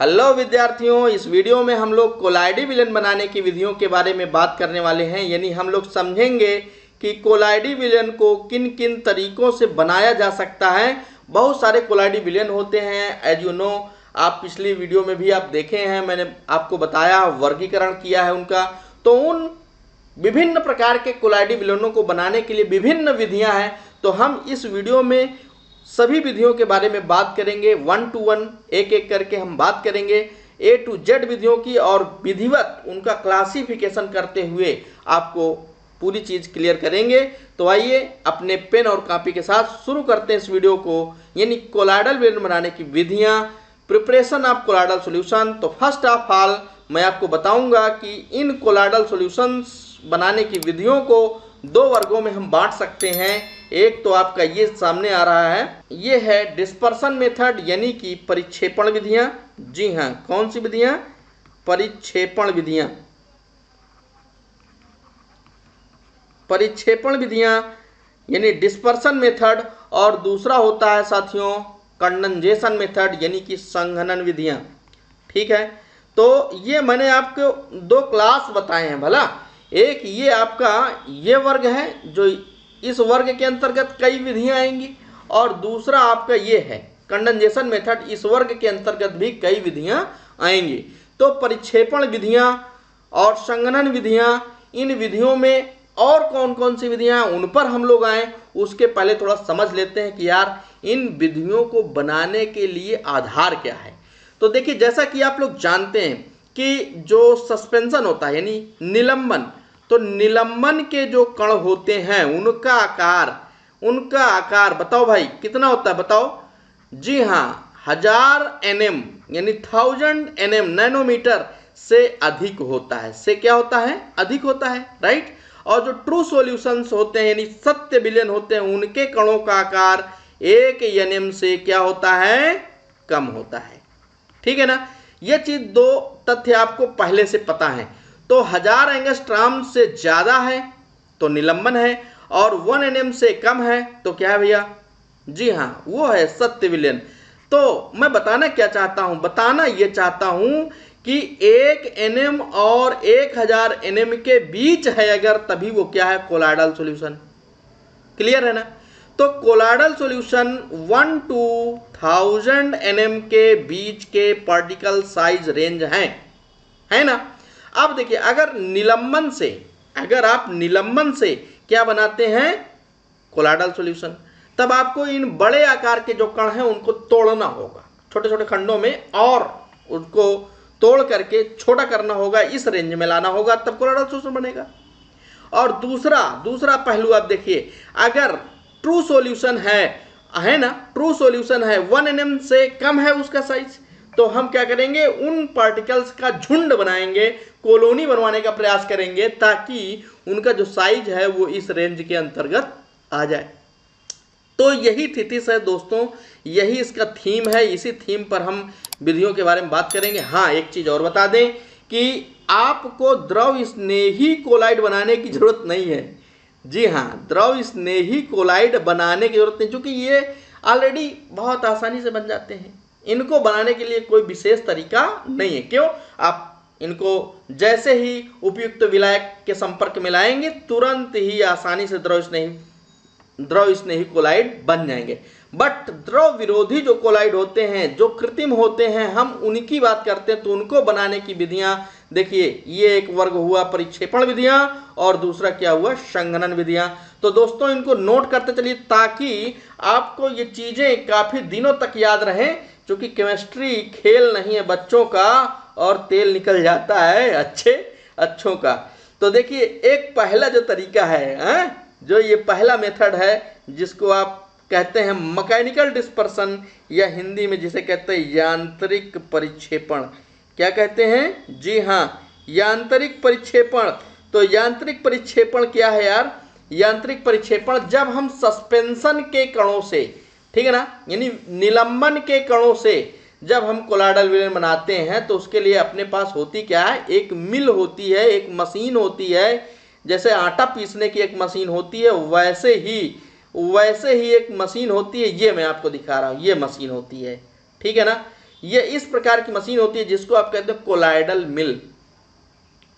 Hello विद्यार्थियों, इस video में हम लोग कोलाइडी विलयन बनाने की विधियों के बारे में बात करने वाले हैं। यानी हम लोग समझेंगे कि कोलाइडी विलयन को किन किन तरीकों से बनाया जा सकता है। बहुत सारे कोलाइडी विलयन होते हैं, एज यू नो। आप पिछली वीडियो में भी आप देखे हैं, मैंने आपको बताया, वर्गीकरण किया है उनका। तो उन विभिन्न प्रकार के कोलाइडी विलयनों को बनाने के लिए विभिन्न विधियां हैं। तो हम इस वीडियो में सभी विधियों के बारे में बात करेंगे, 1 to 1 एक एक करके हम बात करेंगे A to Z विधियों की, और विधिवत उनका क्लासिफिकेशन करते हुए आपको पूरी चीज क्लियर करेंगे। तो आइए अपने पेन और कॉपी के साथ शुरू करते हैं इस वीडियो को, यानी कोलाइडल विलयन बनाने की विधियां, प्रिपरेशन ऑफ कोलाइडल सॉल्यूशन। तो फर्स्ट ऑफ ऑल मैं आपको बताऊंगा कि इन कोलाइडल सॉल्यूशंस बनाने की विधियों को दो वर्गों में हम बांट सकते हैं। एक तो आपका ये सामने आ रहा है, ये है डिस्पर्सन मेथड, यानी कि परिक्षेपण विधियां। जी हाँ, कौन सी विधियां? परिक्षेपण विधियां। परिक्षेपण विधियां यानी डिस्पर्सन मेथड, और दूसरा होता है साथियों कंडेंसेशन मेथड, यानी कि संघनन विधियां। ठीक है, तो ये मैंने आपको दो क्लास बताए हैं भला। एक ये आपका ये वर्ग है, जो इस वर्ग के अंतर्गत कई विधियां आएंगी, और दूसरा आपका ये है कंडेंसेशन मेथड, इस वर्ग के अंतर्गत भी कई विधियां आएंगी। तो परिक्षेपण विधियां और संघनन विधियां, इन विधियों में और कौन कौन सी विधियां उन पर हम लोग आए, उसके पहले थोड़ा समझ लेते हैं कि यार इन विधियों को बनाने के लिए आधार क्या है। तो देखिए, जैसा कि आप लोग जानते हैं कि जो सस्पेंशन होता है यानी निलंबन, तो निलंबन के जो कण होते हैं उनका आकार बताओ भाई कितना होता है, बताओ। जी हाँ, 1000 nm यानी 1000 nm नैनोमीटर से अधिक होता है। से क्या होता है? अधिक होता है, राइट। और जो ट्रू सॉल्यूशंस होते हैं यानी सत्य विलयन होते हैं, उनके कणों का आकार 1 nm से क्या होता है? कम होता है। ठीक है ना। यह चीज दो तथ्य आपको पहले से पता है। तो 1000 एंगस्ट्रॉम से ज्यादा है तो निलंबन है, और 1 nm से कम है तो क्या है भैया? जी हाँ, वो है सत्य विलयन। तो मैं बताना क्या चाहता हूं? बताना ये चाहता हूं कि 1 nm और 1000 nm के बीच है अगर, तभी वो क्या है? Colloidal solution. क्लियर है ना। तो कोलाइडल सॉल्यूशन 1 to 1000 nm के बीच के पार्टिकल साइज रेंज है ना। अब देखिए, अगर आप निलंबन से क्या बनाते हैं? कोलाइडल सॉल्यूशन, तब आपको इन बड़े आकार के जो कण हैं उनको तोड़ना होगा छोटे छोटे खंडों में, और उनको तोड़ करके छोटा करना होगा, इस रेंज में लाना होगा, तब कोलाइडल सॉल्यूशन बनेगा। और दूसरा पहलू आप देखिए, अगर ट्रू सॉल्यूशन है ना, ट्रू सॉल्यूशन है 1 nm से कम है उसका साइज, तो हम क्या करेंगे? उन पार्टिकल्स का झुंड बनाएंगे, कॉलोनी बनवाने का प्रयास करेंगे, ताकि उनका जो साइज है वो इस रेंज के अंतर्गत आ जाए। तो यही थीसिस है दोस्तों, यही इसका थीम है। इसी थीम पर हम विधियों के बारे में बात करेंगे। हाँ, एक चीज और बता दें कि आपको द्रव स्नेही कोलाइड बनाने की जरूरत नहीं है। जी हाँ, द्रव स्नेही कोलाइड बनाने की जरूरत नहीं, क्योंकि ये ऑलरेडी बहुत आसानी से बन जाते हैं। इनको बनाने के लिए कोई विशेष तरीका नहीं है। क्यों? आप इनको जैसे ही उपयुक्त विलायक के संपर्क में लाएंगे, तुरंत ही आसानी से द्रव स्नेही कोलाइड बन जाएंगे। बट द्रव विरोधी जो कोलाइड होते हैं, जो कृत्रिम होते हैं, हम उनकी बात करते हैं। तो उनको बनाने की विधियां देखिए, ये एक वर्ग हुआ परिक्षेपण विधियां, और दूसरा क्या हुआ? संघनन विधियां। तो दोस्तों इनको नोट करते चलिए, ताकि आपको ये चीजें काफी दिनों तक याद रहें, क्योंकि केमिस्ट्री खेल नहीं है बच्चों का, और तेल निकल जाता है अच्छों का। तो देखिए, एक पहला जो तरीका है, जो ये पहला मेथड है, जिसको आप कहते हैं मैकेनिकल डिस्पर्सन, या हिंदी में जिसे कहते हैं यांत्रिक परिक्षेपण। क्या कहते हैं? जी हाँ, यांत्रिक परिक्षेपण। तो यांत्रिक परिक्षेपण क्या है यार? यांत्रिक परिक्षेपण जब हम सस्पेंशन के कणों से, ठीक है ना, यानी निलंबन के कणों से जब हम कोलाइडल विलयन बनाते हैं, तो उसके लिए अपने पास होती क्या है? एक मिल होती है, एक मशीन होती है। जैसे आटा पीसने की एक मशीन होती है, वैसे ही एक मशीन होती है। ये मैं आपको दिखा रहा हूँ, ये मशीन होती है। ठीक है ना। ये इस प्रकार की मशीन होती है जिसको आप कहते हैं कोलाइडल मिल।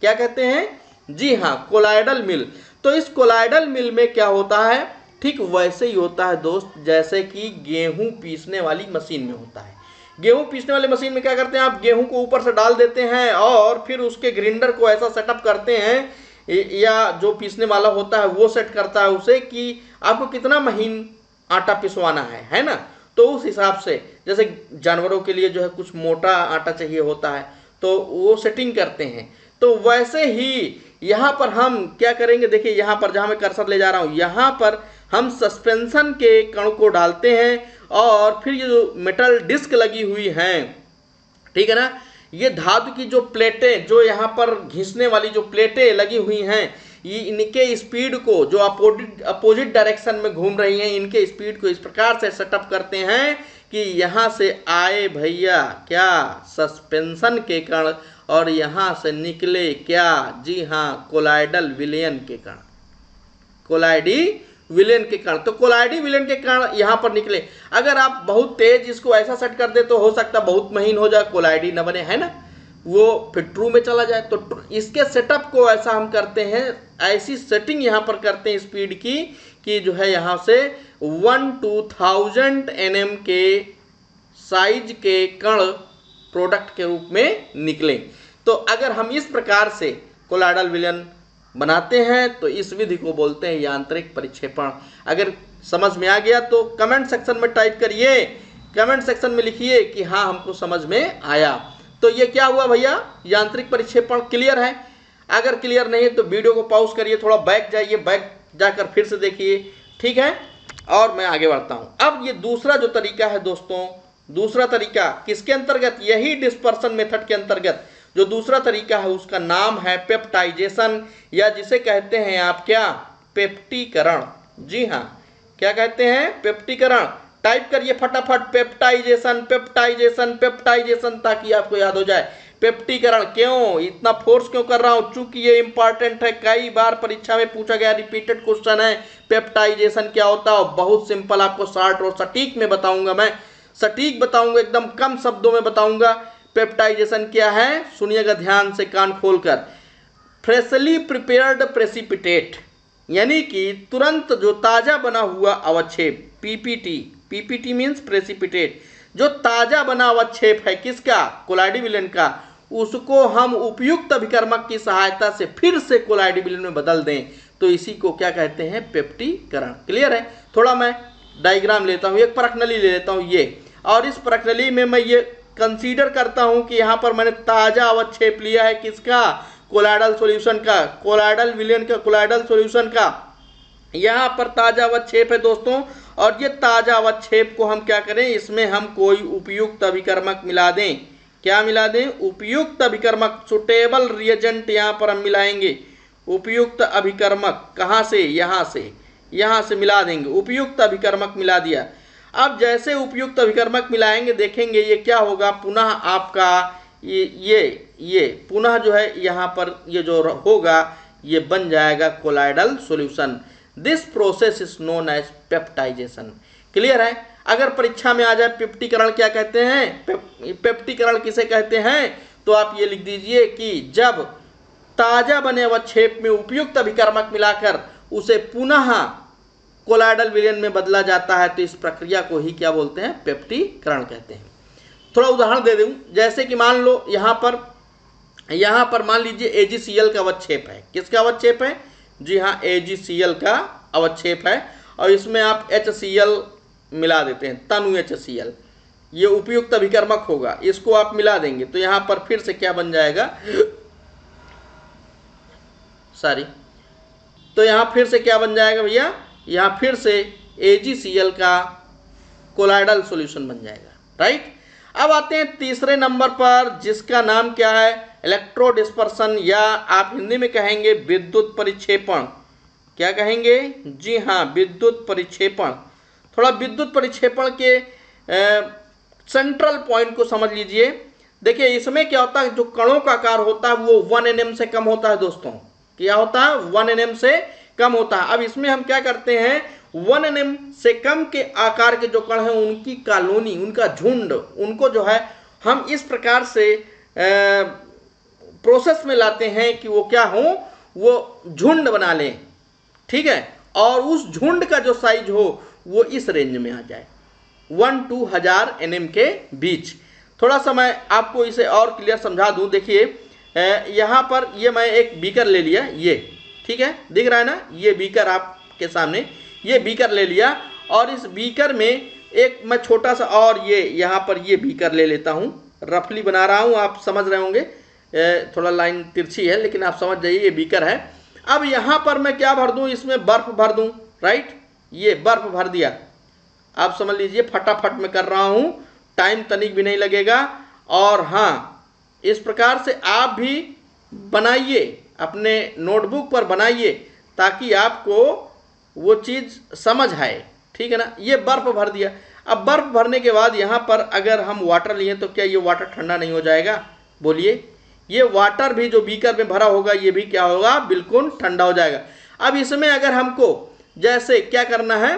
क्या कहते हैं? जी हाँ, कोलाइडल मिल। तो इस कोलाइडल मिल में क्या होता है? ठीक वैसे ही होता है दोस्त जैसे कि गेहूं पीसने वाली मशीन में होता है। गेहूं पीसने वाली मशीन में क्या करते हैं, आप गेहूं को ऊपर से डाल देते हैं और फिर उसके ग्राइंडर को ऐसा सेटअप करते हैं, या जो पीसने वाला होता है वो सेट करता है उसे कि आपको कितना महीन आटा पिसवाना है ना। तो उस हिसाब से जैसे जानवरों के लिए जो है कुछ मोटा आटा चाहिए होता है तो वो सेटिंग करते हैं। तो वैसे ही यहाँ पर हम क्या करेंगे, देखिए यहाँ पर जहाँ मैं कर्सर ले जा रहा हूँ, यहाँ पर हम सस्पेंशन के कण को डालते हैं और फिर ये जो मेटल डिस्क लगी हुई हैं, ठीक है ना, ये धातु की जो प्लेटें, जो यहाँ पर घिसने वाली जो प्लेटें लगी हुई हैं, ये इनके स्पीड को जो अपोजिट डायरेक्शन में घूम रही हैं, इनके स्पीड को इस प्रकार से सेटअप करते हैं कि यहाँ से आए भैया क्या, सस्पेंशन के कण, और यहाँ से निकले क्या, जी हाँ, कोलाइडल विलयन के कण, कोलाइडी विलयन के कण। तो कोलाइडी विलयन के कण यहाँ पर निकले। अगर आप बहुत तेज इसको ऐसा सेट कर दे तो हो सकता है बहुत महीन हो जाए, कोलाइडी न बने, है ना, वो फिर ट्रू में चला जाए। तो इसके सेटअप को ऐसा हम करते हैं, ऐसी सेटिंग यहाँ पर करते हैं स्पीड की कि जो है यहाँ से 1/2000 nm के साइज के कण प्रोडक्ट के रूप में निकले। तो अगर हम इस प्रकार से कोलाइडल विलयन बनाते हैं तो इस विधि को बोलते हैं यांत्रिक परिक्षेपण। अगर समझ में आ गया तो कमेंट सेक्शन में टाइप करिए, कमेंट सेक्शन में लिखिए कि हाँ हमको समझ में आया। तो ये क्या हुआ भैया, यांत्रिक परिक्षेपण। क्लियर है? अगर क्लियर नहीं है तो वीडियो को पॉज करिए, थोड़ा बैक जाइए, बैक जाकर फिर से देखिए, ठीक है, और मैं आगे बढ़ता हूँ। अब ये दूसरा जो तरीका है दोस्तों, दूसरा तरीका किसके अंतर्गत, यही डिस्पर्सन मेथड के अंतर्गत जो दूसरा तरीका है उसका नाम है पेप्टाइजेशन, या जिसे कहते हैं आप क्या, पेप्टीकरण। जी हाँ, क्या कहते हैं, पेप्टीकरण। टाइप करिए फटाफट, पेप्टाइजेशन पेप्टाइजेशन पेप्टाइजेशन, ताकि आपको याद हो जाए। पेप्टीकरण क्यों, इतना फोर्स क्यों कर रहा हूं, चूंकि ये इंपॉर्टेंट है, कई बार परीक्षा में पूछा गया, रिपीटेड क्वेश्चन है। पेप्टाइजेशन क्या होता है, बहुत सिंपल, आपको शॉर्ट और सटीक में बताऊंगा, मैं सटीक बताऊंगा, एकदम कम शब्दों में बताऊंगा। पेप्टाइजेशन क्या है, सुनिएगा ध्यान से, कान खोलकर। फ्रेशली प्रिपेयर्ड प्रेसिपिटेट, यानी कि तुरंत जो ताजा बना हुआ अवक्षेप, पीपीटी, पीपीटी मीन्स प्रेसिपिटेट, जो ताजा बना अवक्षेप है किसका, कोलाइडी विलयन का, उसको हम उपयुक्त अभिकर्मक की सहायता से फिर से कोलाइडी विलयन में बदल दें तो इसी को क्या कहते हैं, पेप्टीकरण। क्लियर है? थोड़ा मैं डायग्राम लेता हूँ, एक प्रश्नली ले लेता हूँ ये, और इस प्रश्नली में मैं ये कंसीडर करता हूं कि यहां पर मैंने ताजा अवक्षेप लिया है किसका, कोलाइडल सॉल्यूशन का, कोलाइडल विलयन का, कोलाइडल सॉल्यूशन का, यहां पर ताजा अवक्षेप है दोस्तों। और ये ताजा अवक्षेप को हम क्या करें, इसमें हम कोई उपयुक्त अभिकर्मक मिला दें। क्या मिला दें, उपयुक्त अभिकर्मक, सुटेबल रिएजेंट यहां पर हम मिलाएंगे, उपयुक्त अभिकर्मक। कहां से, यहां से मिला देंगे, उपयुक्त अभिकर्मक मिला दिया। अब जैसे उपयुक्त अभिकर्मक मिलाएंगे देखेंगे ये क्या होगा, पुनः आपका ये पुनः जो है यहाँ पर ये जो होगा ये बन जाएगा colloidal solution. This process is known as peptization. Clear है? अगर परीक्षा में आ जाए पेप्टीकरण क्या कहते हैं, पेप्टीकरण किसे कहते हैं, तो आप ये लिख दीजिए कि जब ताजा बने अवक्षेप में उपयुक्त अभिकर्मक मिलाकर उसे पुनः कोलाइडल विलयन में बदला जाता है तो इस प्रक्रिया को ही क्या बोलते हैं, पेप्टीकरण कहते हैं। थोड़ा उदाहरण दे दूं, जैसे कि मान लो यहाँ पर मान लीजिए AgCl का अवक्षेप है। किसका अवक्षेप है, जी हाँ, AgCl का अवक्षेप है, और इसमें आप HCl मिला देते हैं, तनु HCl, ये उपयुक्त अभिकर्मक होगा, इसको आप मिला देंगे तो यहाँ पर फिर से क्या बन जाएगा, तो यहाँ फिर से क्या बन जाएगा भैया, यहाँ फिर से AgCl का कोलाइडल सॉल्यूशन बन जाएगा। राइट? अब आते हैं तीसरे नंबर पर जिसका नाम क्या है, इलेक्ट्रो डिस्पर्सन, या आप हिंदी में कहेंगे विद्युत परिक्षेपण। क्या कहेंगे, जी हाँ, विद्युत परिक्षेपण। थोड़ा विद्युत परिक्षेपण के सेंट्रल पॉइंट को समझ लीजिए। देखिए इसमें क्या होता है, जो कणों का आकार होता है वो 1 nm से कम होता है दोस्तों। क्या होता है, 1 nm से कम होता है। अब इसमें हम क्या करते हैं, 1 nm से कम के आकार के जो कण हैं उनकी कॉलोनी, उनका झुंड, उनको जो है हम इस प्रकार से प्रोसेस में लाते हैं कि वो क्या हो, वो झुंड बना लें, ठीक है, और उस झुंड का जो साइज हो वो इस रेंज में आ जाए 1-1000 nm के बीच। थोड़ा सा मैं आपको इसे और क्लियर समझा दूं। देखिए यहाँ पर ये मैं एक बीकर ले लिया, ये ठीक है, दिख रहा है ना, ये बीकर आपके सामने, ये बीकर ले लिया और इस बीकर में एक मैं छोटा सा और ये यहाँ पर ये बीकर ले लेता हूँ, रफली बना रहा हूँ, आप समझ रहे होंगे, थोड़ा लाइन तिरछी है लेकिन आप समझ जाइए, ये बीकर है। अब यहाँ पर मैं क्या भर दूँ, इसमें बर्फ़ भर दूँ, राइट, ये बर्फ़ भर दिया, आप समझ लीजिए फटाफट मैं कर रहा हूँ, टाइम तनिक भी नहीं लगेगा। और हाँ, इस प्रकार से आप भी बनाइए, अपने नोटबुक पर बनाइए ताकि आपको वो चीज़ समझ आए, ठीक है ना। ये बर्फ़ भर दिया। अब बर्फ़ भरने के बाद यहाँ पर अगर हम वाटर लिए तो क्या ये वाटर ठंडा नहीं हो जाएगा, बोलिए। ये वाटर भी जो बीकर में भरा होगा ये भी क्या होगा, बिल्कुल ठंडा हो जाएगा। अब इसमें अगर हमको जैसे क्या करना है,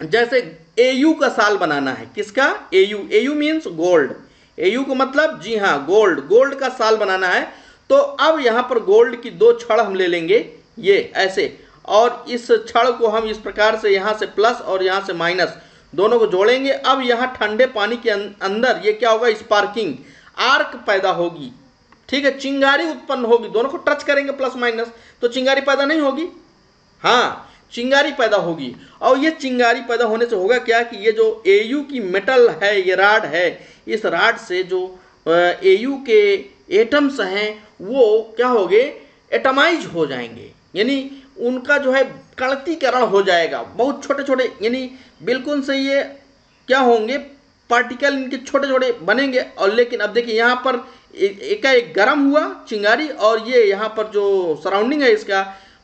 जैसे AU का साल बनाना है, किसका, AU मीन्स गोल्ड, AU को मतलब जी हाँ गोल्ड का साल बनाना है। तो अब यहाँ पर गोल्ड की 2 छड़ हम ले लेंगे, ये ऐसे, और इस छड़ को हम इस प्रकार से यहाँ से प्लस और यहाँ से माइनस दोनों को जोड़ेंगे। अब यहाँ ठंडे पानी के अंदर ये क्या होगा, स्पार्किंग आर्क पैदा होगी, ठीक है, चिंगारी उत्पन्न होगी। दोनों को टच करेंगे प्लस माइनस तो चिंगारी पैदा नहीं होगी, हाँ चिंगारी पैदा होगी। और ये चिंगारी पैदा होने से होगा क्या कि ये जो AU की मेटल है, ये राड है, इस राड से जो AU के एटम्स हैं वो क्या होंगे, एटमाइज हो जाएंगे, यानी उनका जो है कणतीकरण हो जाएगा, बहुत छोटे छोटे, यानी बिल्कुल से ये क्या होंगे, पार्टिकल इनके छोटे छोटे बनेंगे। और लेकिन अब देखिए यहाँ पर एक गर्म हुआ चिंगारी, और ये यहाँ पर जो सराउंडिंग है इसका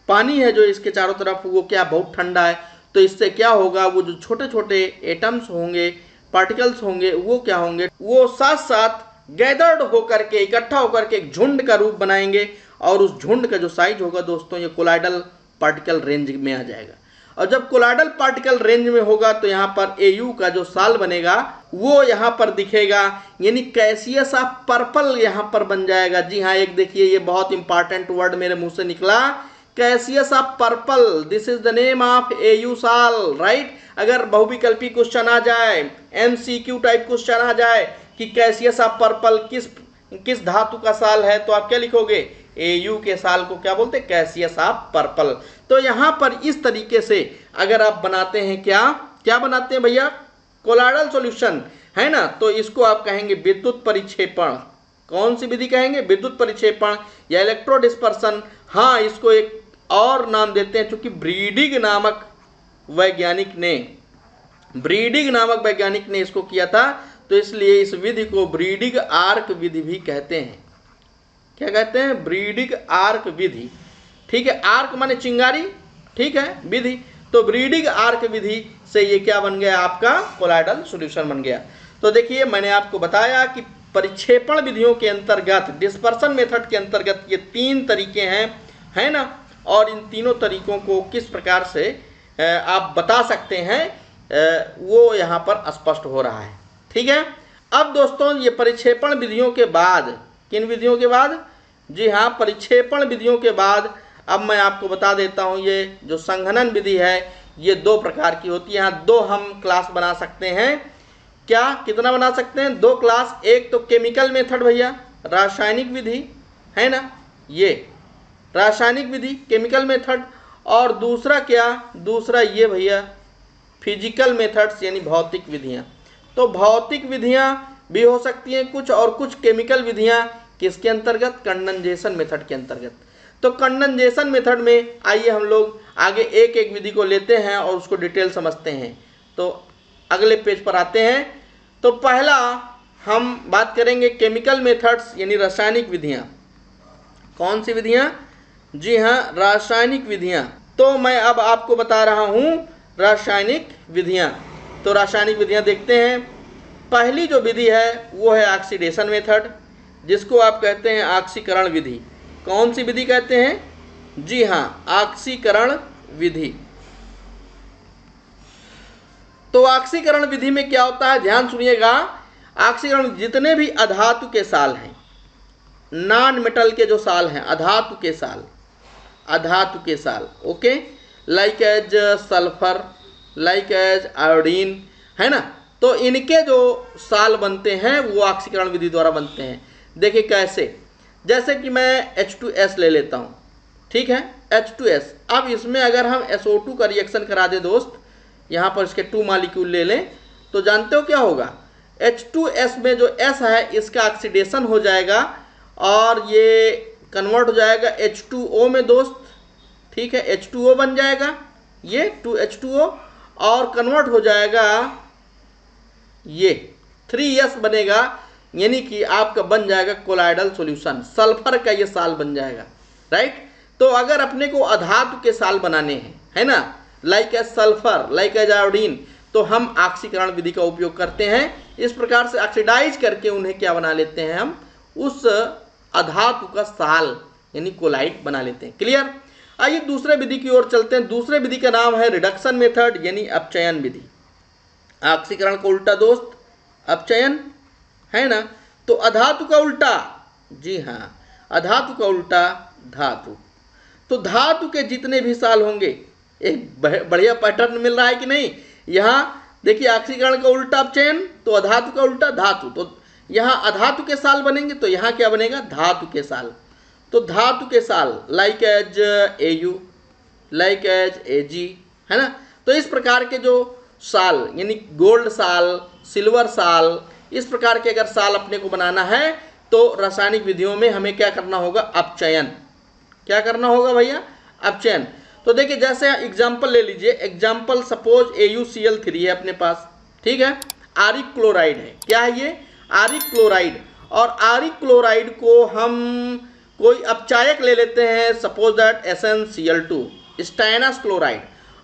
पानी है जो इसके चारों तरफ, वो क्या बहुत ठंडा है। तो इससे क्या होगा, वो जो छोटे छोटे एटम्स होंगे, पार्टिकल्स होंगे, वो क्या होंगे, वो साथ साथ गैदर्ड होकर के, इकट्ठा होकर के एक झुंड का रूप बनाएंगे। और उस झुंड का जो साइज होगा दोस्तों, ये कोलाइडल पार्टिकल रेंज में आ जाएगा। और जब कोलाइडल पार्टिकल रेंज में होगा तो यहाँ पर AU का जो साल बनेगा वो यहाँ पर दिखेगा, यानी कैसियस ऑफ पर्पल यहाँ पर बन जाएगा। जी हाँ, एक देखिए ये बहुत इंपॉर्टेंट वर्ड मेरे मुंह से निकला, Cassius of purple, this is the name of AU साल, राइट। अगर बहुविकल्पी क्वेश्चन आ जाए, MCQ टाइप क्वेश्चन आ जाए कि कैसियस ऑफ पर्पल किस धातु का साल है, तो आप क्या लिखोगे, AU के साल को क्या बोलते हैं, कैसियस ऑफ पर्पल। तो यहाँ पर इस तरीके से अगर आप बनाते हैं, क्या बनाते हैं भैया, कोलाइडल सॉल्यूशन, है ना, तो इसको आप कहेंगे विद्युत परिक्षेपण। कौन सी विधि कहेंगे, विद्युत परिक्षेपण या इलेक्ट्रो डिस्पर्सन। हाँ, इसको एक और नाम देते हैं, चूंकि ब्रीडिग नामक वैज्ञानिक ने इसको किया था, तो इसलिए इस विधि को ब्रीडिग आर्क विधि भी कहते हैं। क्या कहते हैं, ब्रीडिग आर्क विधि, ठीक है, आर्क माने चिंगारी, ठीक है, विधि, तो ब्रीडिग आर्क विधि से ये क्या बन गया, आपका कोलाइडल सॉल्यूशन बन गया। तो देखिए मैंने आपको बताया कि परिक्षेपण विधियों के अंतर्गत, डिस्पर्सन मेथड के अंतर्गत ये 3 तरीके हैं, है ना, और इन तीनों तरीकों को किस प्रकार से आप बता सकते हैं, वो यहाँ पर स्पष्ट हो रहा है, ठीक है। अब दोस्तों ये परिक्षेपण विधियों के बाद, किन विधियों के बाद, जी हाँ, परिक्षेपण विधियों के बाद अब मैं आपको बता देता हूँ, ये जो संघनन विधि है ये 2 प्रकार की होती है। यहाँ 2 हम क्लास बना सकते हैं, क्या, कितना बना सकते हैं, 2 क्लास। एक तो केमिकल मेथड भैया, रासायनिक विधि, है ना, ये रासायनिक विधि केमिकल मेथड, और दूसरा क्या, दूसरा ये भैया फिजिकल मेथड्स यानी भौतिक विधियाँ। तो भौतिक विधियाँ भी हो सकती हैं कुछ, और कुछ केमिकल विधियाँ किसके अंतर्गत, कंडेंसेशन मेथड के अंतर्गत। तो कंडेंसेशन मेथड में आइए हम लोग आगे एक एक विधि को लेते हैं और उसको डिटेल समझते हैं। तो अगले पेज पर आते हैं। तो पहला हम बात करेंगे केमिकल मेथड्स यानी रासायनिक विधियाँ। कौन सी विधियाँ, जी हाँ, रासायनिक विधियाँ। तो मैं अब आपको बता रहा हूँ रासायनिक विधियाँ। तो रासायनिक विधियाँ देखते हैं। पहली जो विधि है वो है ऑक्सीडेशन मेथड, जिसको आप कहते हैं ऑक्सीकरण विधि। कौन सी विधि कहते हैं, जी हाँ, ऑक्सीकरण विधि। तो ऑक्सीकरण विधि में क्या होता है, ध्यान सुनिएगा। ऑक्सीकरण जितने भी अधातु के साल हैं, नॉन मेटल के जो साल हैं, अधातु के साल, okay, like as sulphur, like as iodine, है ना। तो इनके जो साल बनते हैं वो ऑक्सीकरण विधि द्वारा बनते हैं। देखिए कैसे, जैसे कि मैं H2S ले लेता हूँ, ठीक है, H2S। अब इसमें अगर हम SO2 का रिएक्शन करा दें दोस्त, यहाँ पर इसके 2 मॉलिक्यूल ले लें, तो जानते हो क्या होगा, H2S में जो S है इसका ऑक्सीडेशन हो जाएगा और ये कन्वर्ट हो जाएगा H2O में दोस्त, ठीक है, H2O बन जाएगा ये 2H2O, और कन्वर्ट हो जाएगा ये 3S बनेगा, यानी कि आपका बन जाएगा कोलाइडल सॉल्यूशन, सल्फर का ये साल बन जाएगा, राइट। तो अगर अपने को अधातु के साल बनाने हैं, है ना, like as sulphur, like as iodine, तो हम ऑक्सीकरण विधि का उपयोग करते हैं। इस प्रकार से ऑक्सीडाइज करके उन्हें क्या बना लेते हैं, हम उस अधातु का साल यानी कोलाइड बना लेते हैं। क्लियर। आइए दूसरे विधि की ओर चलते हैं। दूसरे विधि का नाम है रिडक्शन मेथड यानी अपचयन विधि। ऑक्सीकरण का उल्टा दोस्त अपचयन, है ना। तो अधातु का उल्टा, जी हाँ, अधातु का उल्टा धातु। तो धातु के जितने भी साल होंगे, एक बढ़िया पैटर्न मिल रहा है कि नहीं। यहाँ देखिए ऑक्सीकरण का उल्टा अपचयन, तो अधातु का उल्टा धातु। तो यहाँ अधातु के साल बनेंगे, तो यहाँ क्या बनेगा, धातु के साल। तो धातु के साल like as Au, like as Ag, है ना। तो इस प्रकार के जो साल यानी गोल्ड साल, सिल्वर साल, इस प्रकार के अगर साल अपने को बनाना है तो रासायनिक विधियों में हमें क्या करना होगा, अपचयन। क्या करना होगा भैया, अपचयन। तो देखिए जैसे एग्जाम्पल ले लीजिए, एग्जाम्पल सपोज AuCl3 है अपने पास, ठीक है, आरिक क्लोराइड है। क्या है ये, आरिक क्लोराइड। और आरिक क्लोराइड को हम कोई अपचायक ले लेते हैं, सपोज दैट SnCl2, स्टाइनस क्लोराइड।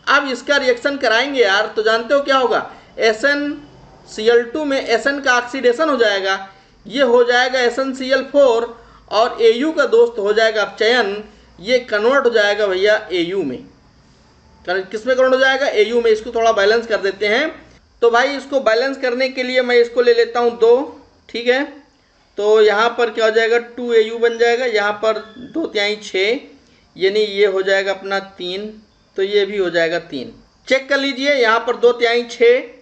अब इसका रिएक्शन कराएंगे यार, तो जानते हो क्या होगा, SnCl2 में Sn का ऑक्सीडेशन हो जाएगा, ये हो जाएगा SnCl4, और Au का दोस्त हो जाएगा अपचयन, ये कन्वर्ट हो जाएगा भैया Au में। किस में कन्वर्ट हो जाएगा, Au में। इसको थोड़ा बैलेंस कर देते हैं। तो भाई इसको बैलेंस करने के लिए मैं इसको ले लेता हूँ 2, ठीक है। तो यहाँ पर क्या हो जाएगा, 2Au बन जाएगा, यहाँ पर 2 तिहाई 6, यानी ये हो जाएगा अपना 3, तो ये भी हो जाएगा 3। चेक कर लीजिए, यहाँ पर 2 तिहाई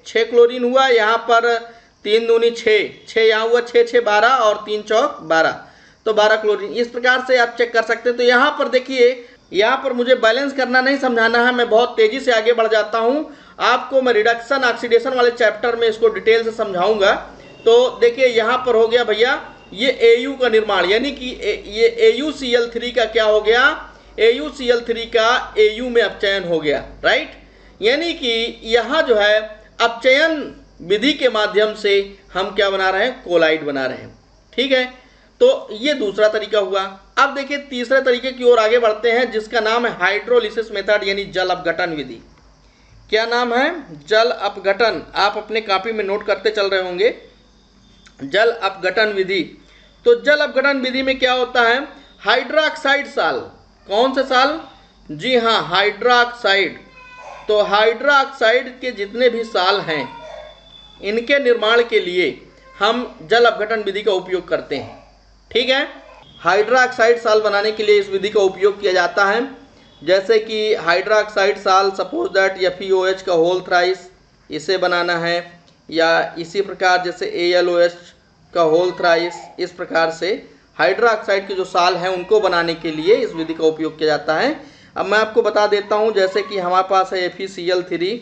6 क्लोरीन हुआ, यहाँ पर 3 दूनी 6 यहाँ हुआ, 6 6 12 और 3 चौक 12, तो 12 क्लोरीन। इस प्रकार से आप चेक कर सकते हैं। तो यहाँ पर देखिए, यहाँ पर मुझे बैलेंस करना नहीं समझाना है, मैं बहुत तेजी से आगे बढ़ जाता हूँ। आपको मैं रिडक्शन ऑक्सीडेशन वाले चैप्टर में इसको डिटेल से समझाऊंगा। तो देखिए यहाँ पर हो गया भैया ये Au का निर्माण, यानी कि ये AuCl3 का क्या हो गया, AuCl3 का Au में अपचयन हो गया, राइट। यानी कि यहाँ जो है अपचयन विधि के माध्यम से हम क्या बना रहे हैं, कोलाइड बना रहे हैं, ठीक है। तो ये दूसरा तरीका हुआ। अब देखिए तीसरे तरीके की ओर आगे बढ़ते हैं, जिसका नाम है हाइड्रोलिसिस मेथड यानी जल अपघटन विधि। क्या नाम है, जल अपघटन। आप अपने कॉपी में नोट करते चल रहे होंगे, जल अपघटन विधि। तो जल अपघटन विधि में क्या होता है, हाइड्रोक्साइड साल। कौन से साल, जी हाँ, हाइड्रोक्साइड। तो हाइड्रोक्साइड के जितने भी साल हैं, इनके निर्माण के लिए हम जल अपघटन विधि का उपयोग करते हैं, ठीक है। हाइड्रोक्साइड साल बनाने के लिए इस विधि का उपयोग किया जाता है। जैसे कि हाइड्रोक्साइड साल सपोज दैट FeOH का होल थ्राइस, इसे बनाना है, या इसी प्रकार जैसे AlOH का होल थ्राइस। इस प्रकार से हाइड्रोक्साइड के जो साल हैं उनको बनाने के लिए इस विधि का उपयोग किया जाता है। अब मैं आपको बता देता हूँ, जैसे कि हमारे पास है FeCl3,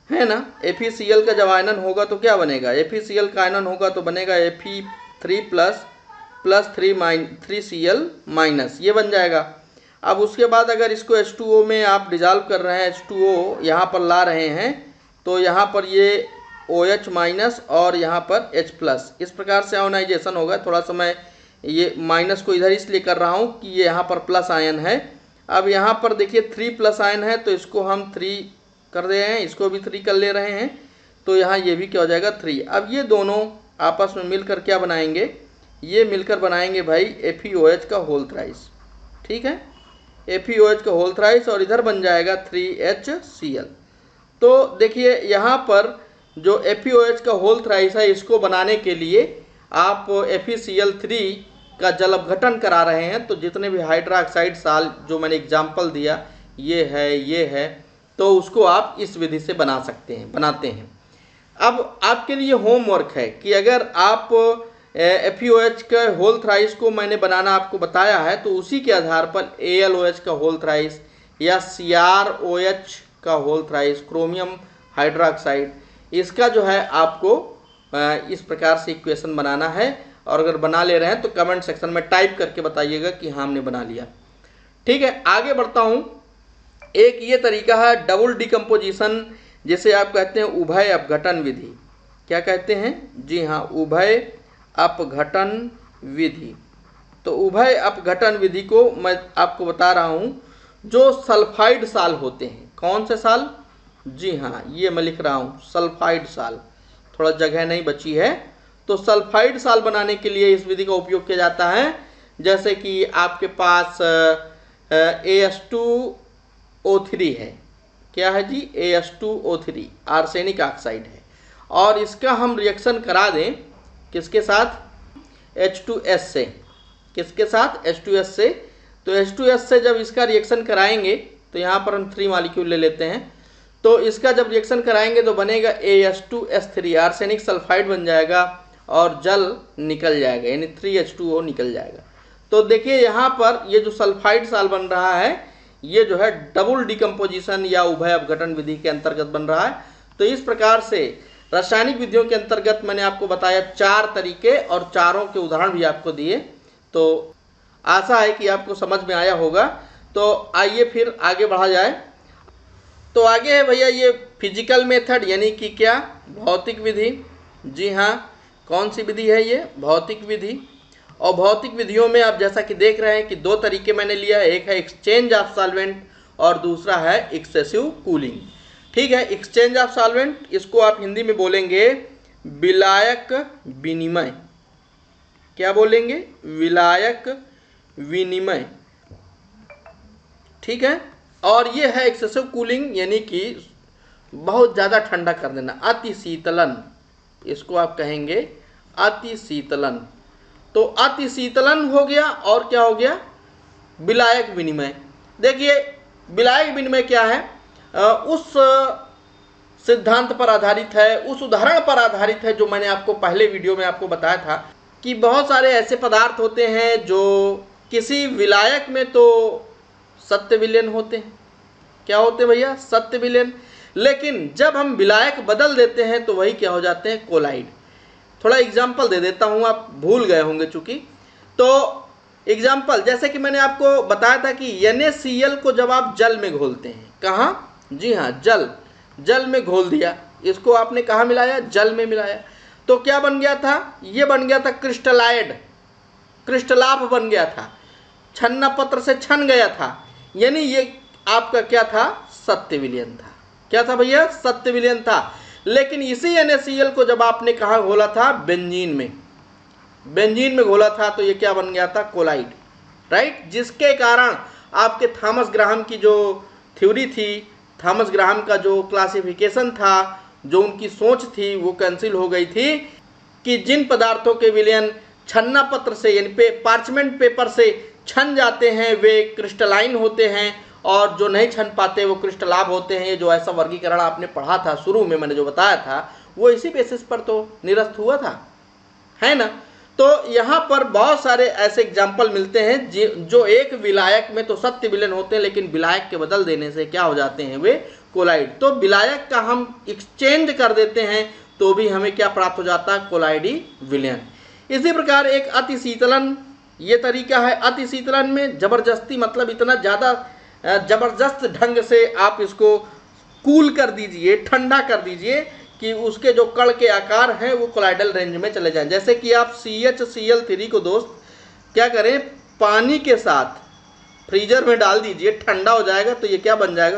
है ना। FeCl का जब आयनन होगा तो क्या बनेगा, FeCl का आयनन होगा तो बनेगा Fe3 प्लस 3Cl माइनस, ये बन जाएगा। अब उसके बाद अगर इसको H2O में आप डिजॉल्व कर रहे हैं, H2O यहाँ पर ला रहे हैं, तो यहाँ पर ये OH माइनस और यहाँ पर H प्लस, इस प्रकार से आयोनाइजेशन होगा। थोड़ा सा मैं ये माइनस को इधर इसलिए कर रहा हूँ कि ये यहाँ पर प्लस आयन है। अब यहाँ पर देखिए 3 प्लस आयन है, तो इसको हम 3 कर रहे हैं, इसको भी 3 कर ले रहे हैं, तो यहाँ ये भी क्या हो जाएगा 3। अब ये दोनों आपस में मिलकर क्या बनाएंगे, ये मिलकर बनाएंगे भाई FeOH का होल थ्राइस, ठीक है, FeOH का होल थ्राइस, और इधर बन जाएगा 3HCl। तो देखिए यहाँ पर जो FeOH का होल थ्राइस है, इसको बनाने के लिए आप FeCl3 का जल अपघटन करा रहे हैं। तो जितने भी हाइड्रोक्साइड साल जो मैंने एग्जाम्पल दिया, ये है, तो उसको आप इस विधि से बनाते हैं। अब आपके लिए होमवर्क है कि अगर आप FeOH का होल थ्राइस को मैंने बनाना आपको बताया है, तो उसी के आधार पर AlOH का होल थ्राइस या CrOH का होल थ्राइस, क्रोमियम हाइड्रोक्साइड, इसका जो है आपको इस प्रकार से इक्वेशन बनाना है। और अगर बना ले रहे हैं तो कमेंट सेक्शन में टाइप करके बताइएगा कि हाँ हमने बना लिया। ठीक है, आगे बढ़ता हूँ। एक ये तरीका है डबल डिकम्पोजिशन, जिसे आप कहते हैं उभय अपघटन विधि। क्या कहते हैं? जी हाँ, उभय अपघटन विधि। तो उभय अपघटन विधि को मैं आपको बता रहा हूँ, जो सल्फाइड साल होते हैं। कौन से साल? जी हाँ, ये मैं लिख रहा हूँ सल्फाइड साल, थोड़ा जगह नहीं बची है। तो सल्फाइड साल बनाने के लिए इस विधि का उपयोग किया जाता है। जैसे कि आपके पास AS2O3 है। क्या है जी? AS2O3 आर्सेनिक ऑक्साइड है, और इसका हम रिएक्शन करा दें किसके साथ? H2S से। किसके साथ? H2S से। तो H2S से जब इसका रिएक्शन कराएंगे, तो यहाँ पर हम 3 मॉलिक्यूल ले लेते हैं। तो इसका जब रिएक्शन कराएंगे तो बनेगा AS2S3, आर्सेनिक सल्फाइड बन जाएगा और जल निकल जाएगा, यानी 3H2O निकल जाएगा। तो देखिए यहाँ पर ये जो सल्फाइड साल बन रहा है, ये जो है डबल डिकम्पोजिशन या उभय अपघटन विधि के अंतर्गत बन रहा है। तो इस प्रकार से रासायनिक विधियों के अंतर्गत मैंने आपको बताया 4 तरीके, और चारों के उदाहरण भी आपको दिए। तो आशा है कि आपको समझ में आया होगा। तो आइए फिर आगे बढ़ा जाए। तो आगे है भैया ये फिजिकल मेथड, यानी कि क्या? भौतिक विधि। जी हाँ, कौन सी विधि है ये? भौतिक विधि। और भौतिक विधियों में आप जैसा कि देख रहे हैं कि 2 तरीके मैंने लिया है, एक है एक्सचेंज ऑफ सॉल्वेंट और दूसरा है एक्सेसिव कूलिंग। ठीक है, एक्सचेंज ऑफ सॉल्वेंट, इसको आप हिंदी में बोलेंगे विलायक विनिमय। क्या बोलेंगे? विलायक विनिमय। ठीक है, और ये है एक्सेसिव कूलिंग, यानी कि बहुत ज़्यादा ठंडा कर देना, अति शीतलन, इसको आप कहेंगे अति शीतलन। तो अति शीतलन हो गया, और क्या हो गया? विलायक विनिमय। देखिए विलायक विनिमय क्या है? उस सिद्धांत पर आधारित है, उस उदाहरण पर आधारित है जो मैंने आपको पहले वीडियो में आपको बताया था कि बहुत सारे ऐसे पदार्थ होते हैं जो किसी विलायक में तो सत्य विलयन होते हैं। क्या होते हैं भैया? सत्य विलयन। लेकिन जब हम विलायक बदल देते हैं तो वही क्या हो जाते हैं? कोलाइड। थोड़ा एग्जाम्पल दे देता हूँ, आप भूल गए होंगे चूंकि। तो एग्जाम्पल, जैसे कि मैंने आपको बताया था कि NaCl को जब आप जल में घोलते हैं, कहाँ? जी हाँ, जल में घोल दिया, इसको आपने कहाँ मिलाया? जल में मिलाया। तो क्या बन गया था? ये बन गया था क्रिस्टलाइड, क्रिस्टलाभ बन गया था, छन्ना पत्र से छन गया था, यानी ये आपका क्या था? सत्य विलयन था। क्या था भैया? सत्य विलयन था। लेकिन इसी NaCl को जब आपने कहाँ घोला था? बेंजीन में घोला था, तो ये क्या बन गया था? कोलाइड। राइट, जिसके कारण आपके थॉमस ग्राहम की जो थ्योरी थी, थॉमस ग्राहम का जो क्लासिफिकेशन था, जो उनकी सोच थी, वो कैंसिल हो गई थी कि जिन पदार्थों के विलयन छन्ना पत्र से यानी पार्चमेंट पेपर से छन जाते हैं वे क्रिस्टलाइन होते हैं, और जो नहीं छन पाते वो क्रिस्टलाभ होते हैं। जो ऐसा वर्गीकरण आपने पढ़ा था शुरू में, मैंने जो बताया था, वो इसी बेसिस पर तो निरस्त हुआ था, है ना। तो यहाँ पर बहुत सारे ऐसे एग्जाम्पल मिलते हैं जो एक विलायक में तो सत्य विलयन होते हैं, लेकिन विलायक के बदल देने से क्या हो जाते हैं? वे कोलाइड। तो विलायक का हम एक्सचेंज कर देते हैं तो भी हमें क्या प्राप्त हो जाता है? कोलाइडी विलयन। इसी प्रकार एक अति शीतलन, ये तरीका है। अति शीतलन में जबरदस्ती, मतलब इतना ज़्यादा जबरदस्त ढंग से आप इसको कूल कर दीजिए, ठंडा कर दीजिए कि उसके जो कण के आकार हैं वो कोलाइडल रेंज में चले जाएं। जैसे कि आप CHCl3 को दोस्त क्या करें? पानी के साथ फ्रीजर में डाल दीजिए, ठंडा हो जाएगा, तो ये क्या बन जाएगा?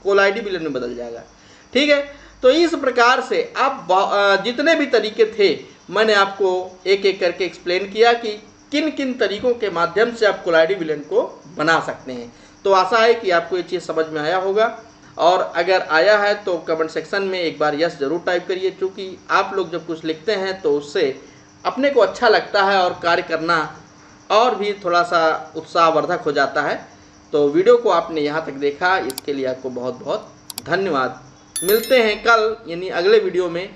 कोलाइडी विलयन में बदल जाएगा। ठीक है, तो इस प्रकार से आप जितने भी तरीके थे मैंने आपको एक एक करके एक्सप्लेन किया कि किन किन तरीकों के माध्यम से आप कोलाइडी विलयन को बना सकते हैं। तो आशा है कि आपको ये चीज़ समझ में आया होगा। और अगर आया है तो कमेंट सेक्शन में एक बार यस ज़रूर टाइप करिए, क्योंकि आप लोग जब कुछ लिखते हैं तो उससे अपने को अच्छा लगता है और कार्य करना और भी थोड़ा सा उत्साहवर्धक हो जाता है। तो वीडियो को आपने यहाँ तक देखा, इसके लिए आपको बहुत बहुत धन्यवाद। मिलते हैं कल यानी अगले वीडियो में।